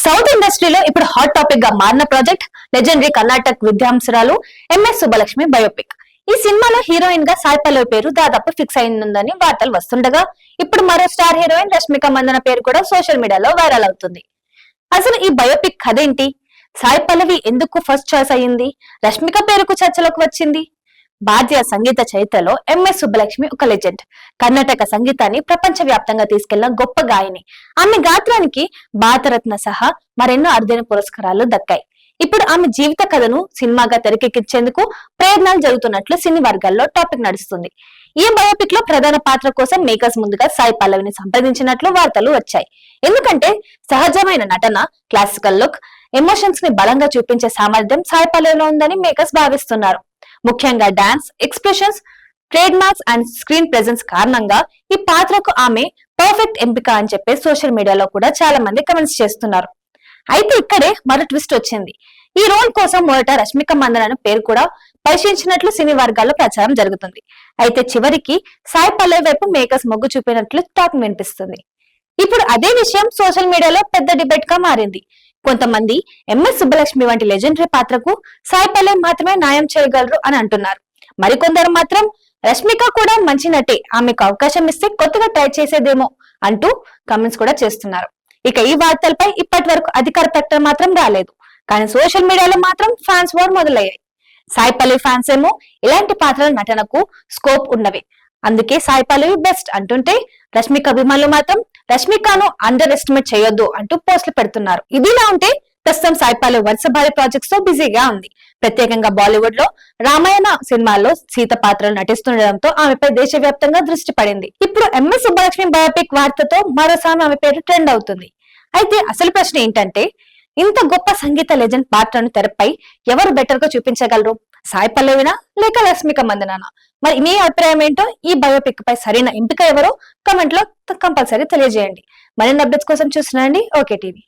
South ఇండస్ట్రీలో ఇప్పుడు hot topic గా మారిన ప్రాజెక్ట్ లెజెండరీ కర్ణాటక విద్యాంసురాలు ఎంఎస్ సుబ్బలక్ష్మి బయోపిక్. ఈ సినిమాలో హీరోయిన్ గా సాయి పల్లవి పేరు దాదాపు ఫిక్స్ అయిందని వార్తలు వస్తుండగా, ఇప్పుడు మరో స్టార్ హీరోయిన్ రష్మిక మందన పేరు కూడా సోషల్ మీడియాలో వైరల్ అవుతుంది. అసలు ఈ బయోపిక్ కథ ఏంటి? సాయి పల్లవి ఎందుకు ఫస్ట్ చాయిస్ అయ్యింది? రష్మిక పేరుకు చర్చలోకి వచ్చింది. భారతీయ సంగీత చరిత్రలో ఎంఎస్ సుబ్బలక్ష్మి ఒక లెజెండ్. కర్ణాటక సంగీతాన్ని ప్రపంచ వ్యాప్తంగా తీసుకెళ్లిన గొప్ప గాయని. ఆమె గాత్రానికి భారతరత్న సహా మరెన్నో అరుదైన పురస్కారాలు దక్కాయి. ఇప్పుడు ఆమె జీవిత కథను సినిమాగా తెరకెక్కించేందుకు ప్రయత్నాలు జరుగుతున్నట్లు సినీ వర్గాల్లో టాపిక్ నడుస్తుంది. ఈ బయోపిక్ లో ప్రధాన పాత్ర కోసం మేకర్స్ ముందుగా సాయి పల్లవిని సంప్రదించినట్లు వార్తలు వచ్చాయి. ఎందుకంటే సహజమైన నటన, క్లాసికల్ లుక్, ఎమోషన్స్ ని బలంగా చూపించే సామర్థ్యం సాయి పల్లవిలో ఉందని మేకర్స్ భావిస్తున్నారు. ముఖ్యంగా dance, expressions, trade marks and screen presence కారణంగా ఈ పాత్రకు ఆమె పర్ఫెక్ట్ ఎంపిక అని చెప్పి సోషల్ మీడియాలో కూడా చాలా మంది కమెంట్స్ చేస్తున్నారు. అయితే ఇక్కడే మరో ట్విస్ట్ వచ్చింది. ఈ రోల్ కోసం మొదట రష్మిక మందన పేరు కూడా పరిశీలించినట్లు సినీ వర్గాల్లో ప్రచారం జరుగుతుంది. అయితే చివరికి సాయి పల్లవి వైపు మేకర్స్ మొగ్గు చూపినట్లు టాక్ వినిపిస్తుంది. ఇప్పుడు అదే విషయం సోషల్ మీడియాలో పెద్ద డిబేట్ గా మారింది. కొంతమంది ఎంఎస్ సుబ్బలక్ష్మి వంటి లెజెండరీ పాత్రకు సాయి పల్లవి మాత్రమే న్యాయం చేయగలరు అని అంటున్నారు. మరికొందరు మాత్రం రష్మిక కూడా మంచి నటే, ఆమెకు అవకాశం ఇస్తే కొత్తగా ట్రై చేసేదేమో అంటూ కమెంట్స్ కూడా చేస్తున్నారు. ఇక ఈ వార్తలపై ఇప్పటి వరకు అధికార ప్రకటన మాత్రం రాలేదు. కానీ సోషల్ మీడియాలో మాత్రం ఫ్యాన్స్ వార్ మొదలయ్యాయి. సాయి పల్లవి ఫ్యాన్స్ ఏమో ఇలాంటి పాత్రల నటనకు స్కోప్ ఉన్నవి, అందుకే సాయి పల్లవి బెస్ట్ అంటుంటే, రష్మిక అభిమానులు మాత్రం రష్మికను అండర్ ఎస్టిమేట్ చేయొద్దు అంటూ పోస్టులు పెడుతున్నారు. ఇదిలా ఉంటే ప్రస్తుతం సాయి పల్లవి వరుస భారీ ప్రాజెక్ట్స్ తో బిజీగా ఉంది. ప్రత్యేకంగా బాలీవుడ్ లో రామాయణ సినిమాల్లో సీత పాత్రలు నటిస్తుండటంతో ఆమెపై దేశవ్యాప్తంగా దృష్టి పడింది. ఇప్పుడు ఎంఎస్ సుబ్బలక్ష్మి బయోపిక్ వార్తతో మరోసారి ఆమె పేరు ట్రెండ్ అవుతుంది. అయితే అసలు ప్రశ్న ఏంటంటే, ఇంత గొప్ప సంగీత లెజెండ్ పాత్రను తెరపై ఎవరు బెటర్ గా చూపించగలరు? సాయి పల్లవినా లేక రష్మిక మందనానా? మరి మీ అభిప్రాయం ఏంటో, ఈ బయోపిక్ పై సరైన ఎంపిక ఎవరో కమెంట్ లో కంపల్సరీ తెలియజేయండి. మరిన్ని అప్డేట్స్ కోసం చూస్తున్నాండి ఓకే టీవీ.